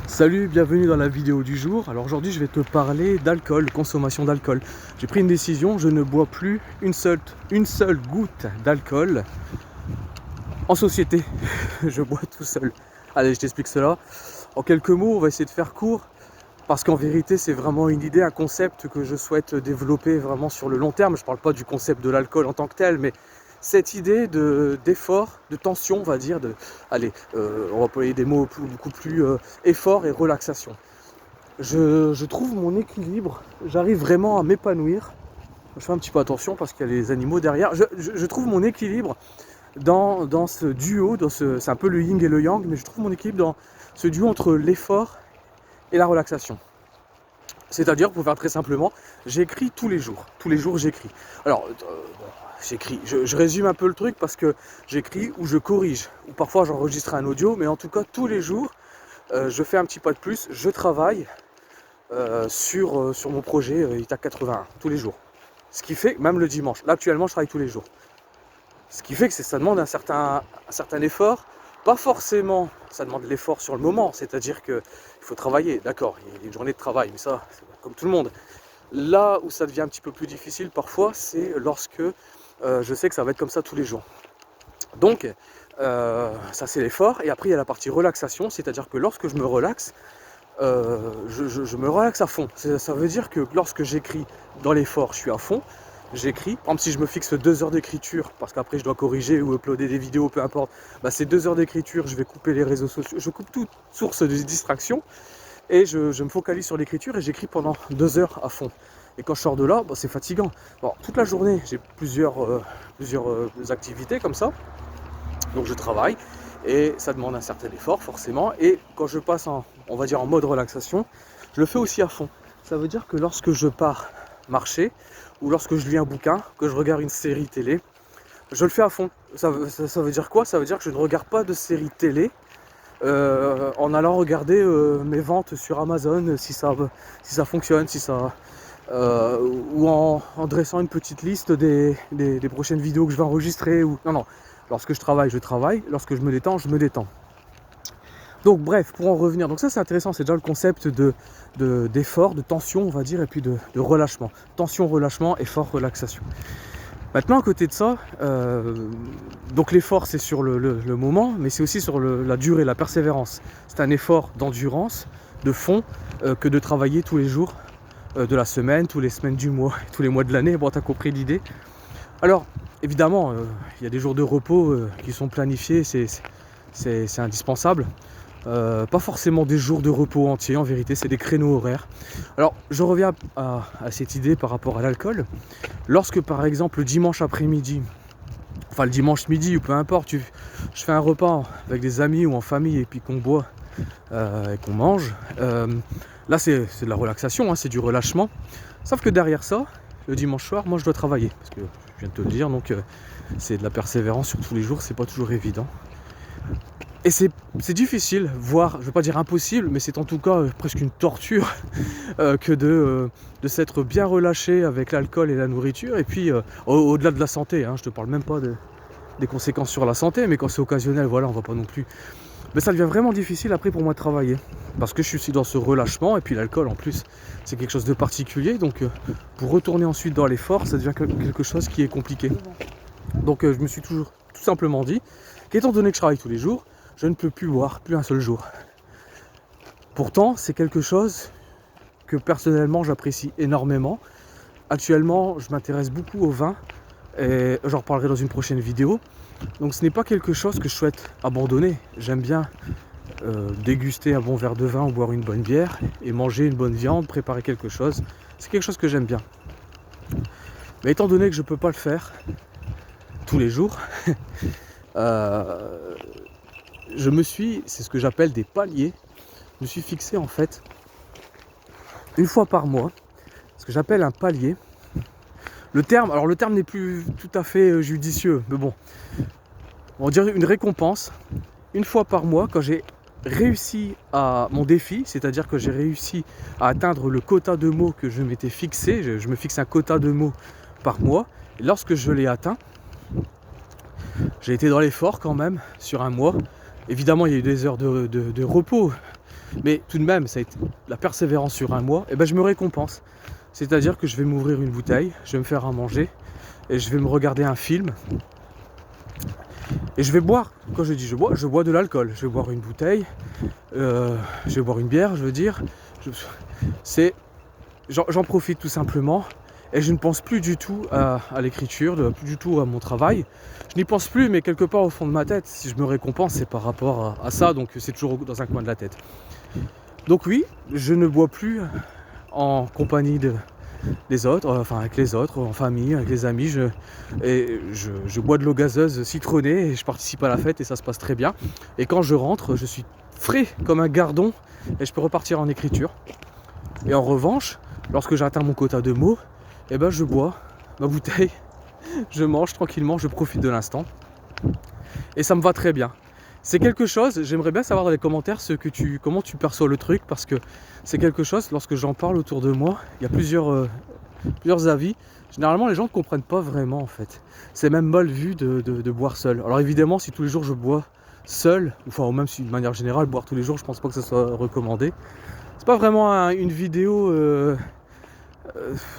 Salut, bienvenue dans la vidéo du jour. Alors aujourd'hui je vais te parler d'alcool, consommation d'alcool. J'ai pris une décision, je ne bois plus une seule goutte d'alcool en société. Je bois tout seul. Allez, je t'explique cela. En quelques mots, on va essayer de faire court. Parce qu'en vérité, c'est vraiment une idée, un concept que je souhaite développer vraiment sur le long terme. Je ne parle pas du concept de l'alcool en tant que tel, mais cette idée d'effort, de tension, on va dire, on va employer des mots beaucoup plus effort et relaxation. Je trouve mon équilibre, j'arrive vraiment à m'épanouir. Je fais un petit peu attention parce qu'il y a les animaux derrière. Je trouve mon équilibre dans ce duo, c'est un peu le yin et le yang, mais je trouve mon équilibre dans ce duo entre l'effort et la relaxation. C'est-à-dire, pour faire très simplement, j'écris tous les jours. Tous les jours, j'écris. Alors, j'écris. Je résume un peu le truc parce que j'écris ou je corrige. Ou parfois, j'enregistre un audio. Mais en tout cas, tous les jours, je fais un petit pas de plus. Je travaille sur mon projet ITAC 81. Tous les jours. Ce qui fait, même le dimanche. Là, actuellement, je travaille tous les jours. Ce qui fait que ça demande un certain effort. Pas forcément, ça demande l'effort sur le moment, c'est-à-dire qu'il faut travailler, d'accord, il y a une journée de travail, mais ça, c'est comme tout le monde. Là où ça devient un petit peu plus difficile parfois, c'est lorsque je sais que ça va être comme ça tous les jours. Donc, ça c'est l'effort, et après il y a la partie relaxation, c'est-à-dire que lorsque je me relaxe, je me relaxe à fond. Ça veut dire que lorsque j'écris dans l'effort, je suis à fond. J'écris, par exemple si je me fixe 2 heures d'écriture, parce qu'après je dois corriger ou uploader des vidéos, peu importe, bah c'est 2 heures d'écriture, je vais couper les réseaux sociaux, je coupe toute source de distraction, et je me focalise sur l'écriture et j'écris pendant 2 heures à fond. Et quand je sors de là, bah, c'est fatigant. Bon, toute la journée, j'ai plusieurs activités comme ça, donc je travaille, et ça demande un certain effort forcément, et quand je passe on va dire en mode relaxation, je le fais aussi à fond. Ça veut dire que lorsque je pars marcher, ou lorsque je lis un bouquin, que je regarde une série télé, je le fais à fond. Ça veut dire quoi? Ça veut dire que je ne regarde pas de série télé en allant regarder mes ventes sur Amazon, si ça fonctionne, ou en dressant une petite liste des prochaines vidéos que je vais enregistrer. Non, lorsque je travaille, lorsque je me détends, je me détends. Donc bref, pour en revenir, donc ça c'est intéressant, c'est déjà le concept d'effort, de tension on va dire, et puis de relâchement. Tension, relâchement, effort, relaxation. Maintenant à côté de ça, donc l'effort c'est sur le moment, mais c'est aussi sur la durée, la persévérance. C'est un effort d'endurance, de fond, que de travailler tous les jours de la semaine, tous les semaines du mois, tous les mois de l'année. Bon, t'as compris l'idée. Alors évidemment, il y a des jours de repos qui sont planifiés, c'est indispensable. Pas forcément des jours de repos entiers, en vérité c'est des créneaux horaires. Alors je reviens à cette idée par rapport à l'alcool. Lorsque par exemple le dimanche après-midi, enfin le dimanche midi ou peu importe, je fais un repas avec des amis ou en famille et puis qu'on boit et qu'on mange, là c'est de la relaxation, hein, c'est du relâchement. Sauf que derrière ça, le dimanche soir, moi je dois travailler, parce que je viens de te le dire, donc c'est de la persévérance sur tous les jours, c'est pas toujours évident. Et c'est difficile, voire, je ne vais pas dire impossible, mais c'est en tout cas presque une torture que de s'être bien relâché avec l'alcool et la nourriture. Et puis, au-delà de la santé, hein, je ne te parle même pas des conséquences sur la santé, mais quand c'est occasionnel, voilà, on ne va pas non plus. Mais ça devient vraiment difficile après pour moi de travailler, parce que je suis aussi dans ce relâchement, et puis l'alcool en plus, c'est quelque chose de particulier. Donc, pour retourner ensuite dans l'effort, ça devient quelque chose qui est compliqué. Donc, je me suis toujours tout simplement dit qu'étant donné que je travaille tous les jours, je ne peux plus boire, plus un seul jour. Pourtant, c'est quelque chose que personnellement j'apprécie énormément. Actuellement, je m'intéresse beaucoup au vin et j'en reparlerai dans une prochaine vidéo. Donc ce n'est pas quelque chose que je souhaite abandonner. J'aime bien déguster un bon verre de vin ou boire une bonne bière et manger une bonne viande, préparer quelque chose. C'est quelque chose que j'aime bien. Mais étant donné que je ne peux pas le faire tous les jours, c'est ce que j'appelle des paliers. Je me suis fixé en fait une fois par mois, ce que j'appelle un palier. Le terme n'est plus tout à fait judicieux, mais bon, on va dire une récompense une fois par mois quand j'ai réussi à mon défi, c'est-à-dire que j'ai réussi à atteindre le quota de mots que je m'étais fixé. Je me fixe un quota de mots par mois, et lorsque je l'ai atteint, j'ai été dans l'effort quand même sur un mois. Évidemment, il y a eu des heures de repos, Mais tout de même, ça a été la persévérance sur un mois, et ben je me récompense. C'est-à-dire que je vais m'ouvrir une bouteille, je vais me faire à manger, et je vais me regarder un film, et je vais boire. Quand je dis je bois de l'alcool. Je vais boire une bouteille, je vais boire une bière, je veux dire. J'en profite tout simplement. Et je ne pense plus du tout à l'écriture, plus du tout à mon travail. Je n'y pense plus, mais quelque part au fond de ma tête, si je me récompense, c'est par rapport à ça, donc c'est toujours dans un coin de la tête. Donc oui, je ne bois plus en compagnie des autres, enfin avec les autres, en famille, avec les amis. Je bois de l'eau gazeuse citronnée et je participe à la fête et ça se passe très bien. Et quand je rentre, je suis frais comme un gardon et je peux repartir en écriture. Et en revanche, lorsque j'atteins mon quota de mots, eh ben je bois ma bouteille, je mange tranquillement, je profite de l'instant. Et ça me va très bien. C'est quelque chose, j'aimerais bien savoir dans les commentaires comment tu perçois le truc, parce que c'est quelque chose, lorsque j'en parle autour de moi, il y a plusieurs avis. Généralement, les gens ne comprennent pas vraiment en fait. C'est même mal vu de boire seul. Alors évidemment, si tous les jours je bois seul, ou même si de manière générale, boire tous les jours, je pense pas que ça soit recommandé. C'est pas vraiment une vidéo...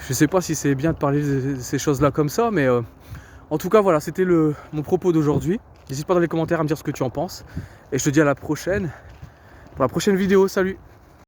je sais pas si c'est bien de parler de ces choses-là comme ça, mais en tout cas, voilà, c'était mon propos d'aujourd'hui. N'hésite pas dans les commentaires à me dire ce que tu en penses. Et je te dis à la prochaine, pour la prochaine vidéo. Salut!